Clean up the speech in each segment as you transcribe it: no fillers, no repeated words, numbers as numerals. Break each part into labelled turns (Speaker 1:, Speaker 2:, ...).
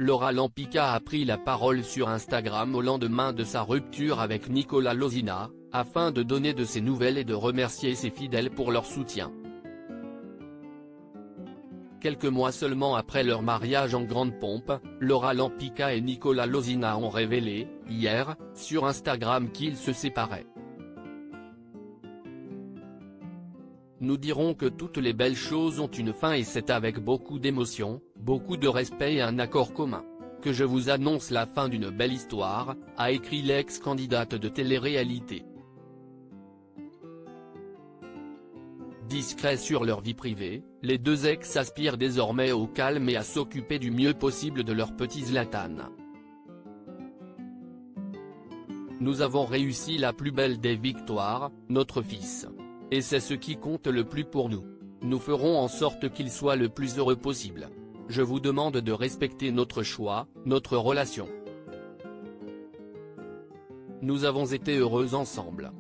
Speaker 1: Laura Lampica a pris la parole sur Instagram au lendemain de sa rupture avec Nicolas Lozina, afin de donner de ses nouvelles et de remercier ses fidèles pour leur soutien. Quelques mois seulement après leur mariage en grande pompe, Laura Lampica et Nicolas Lozina ont révélé, hier, sur Instagram qu'ils se séparaient. Nous dirons que toutes les belles choses ont une fin et c'est avec beaucoup d'émotion, beaucoup de respect et un accord commun, que je vous annonce la fin d'une belle histoire, a écrit l'ex-candidate de télé-réalité. Discrets sur leur vie privée, les deux ex aspirent désormais au calme et à s'occuper du mieux possible de leur petit Zlatan. Nous avons réussi la plus belle des victoires, notre fils. Et c'est ce qui compte le plus pour nous. Nous ferons en sorte qu'il soit le plus heureux possible. Je vous demande de respecter notre choix, notre relation. Nous avons été heureux ensemble.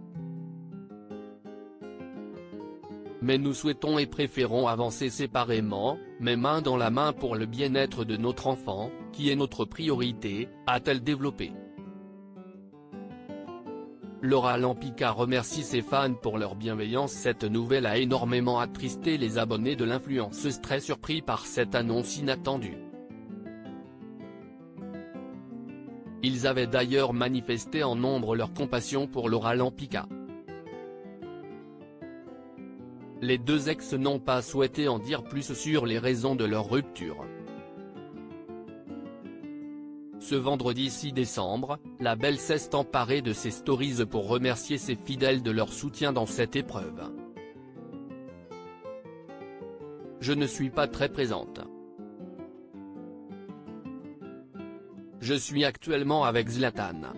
Speaker 1: Mais nous souhaitons et préférons avancer séparément, mais main dans la main pour le bien-être de notre enfant, qui est notre priorité, a-t-elle développé. Laura Lampica remercie ses fans pour leur bienveillance. Cette nouvelle a énormément attristé les abonnés de l'influenceuse, très surpris par cette annonce inattendue. Ils avaient d'ailleurs manifesté en nombre leur compassion pour Laura Lampica. Les deux ex n'ont pas souhaité en dire plus sur les raisons de leur rupture. Ce vendredi 6 décembre, la belle s'est emparée de ses stories pour remercier ses fidèles de leur soutien dans cette épreuve. Je ne suis pas très présente. Je suis actuellement avec Zlatan.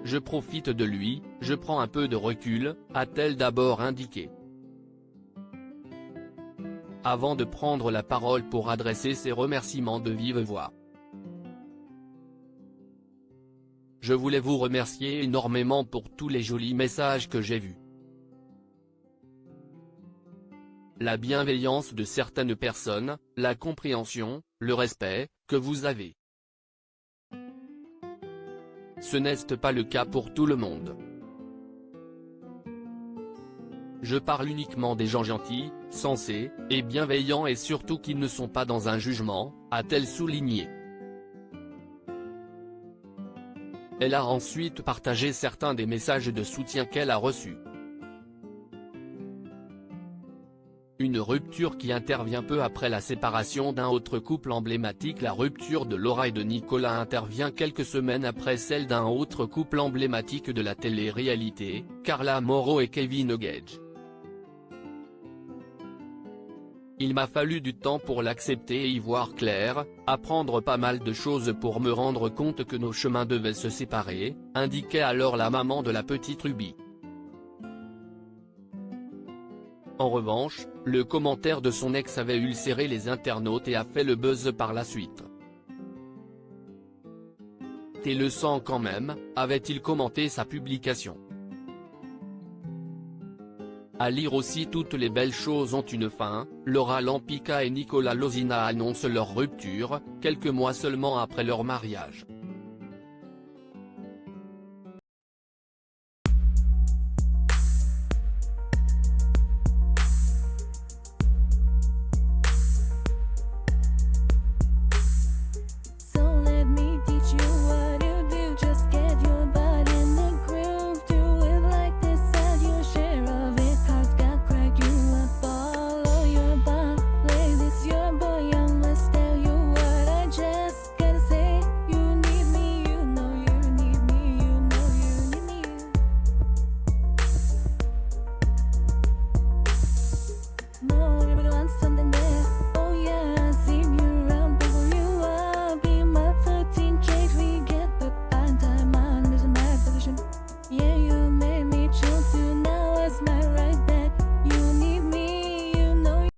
Speaker 1: Je profite de lui, je prends un peu de recul, a-t-elle d'abord indiqué. Avant de prendre la parole pour adresser ses remerciements de vive voix. Je voulais vous remercier énormément pour tous les jolis messages que j'ai vus. La bienveillance de certaines personnes, la compréhension, le respect, que vous avez. Ce n'est pas le cas pour tout le monde. Je parle uniquement des gens gentils, sensés, et bienveillants et surtout qui ne sont pas dans un jugement, a-t-elle souligné. Elle a ensuite partagé certains des messages de soutien qu'elle a reçus. Une rupture qui intervient peu après la séparation d'un autre couple emblématique. La rupture de Laura et de Nicolas intervient quelques semaines après celle d'un autre couple emblématique de la télé-réalité, Carla Morrow et Kevin Gage. Il m'a fallu du temps pour l'accepter et y voir clair, apprendre pas mal de choses pour me rendre compte que nos chemins devaient se séparer, indiquait alors la maman de la petite Ruby. En revanche, le commentaire de son ex avait ulcéré les internautes et a fait le buzz par la suite. T'es le sang quand même, avait-il commenté sa publication. À lire aussi, toutes les belles choses ont une fin. Laura Lampica et Nicolas Lozina annoncent leur rupture, quelques mois seulement après leur mariage.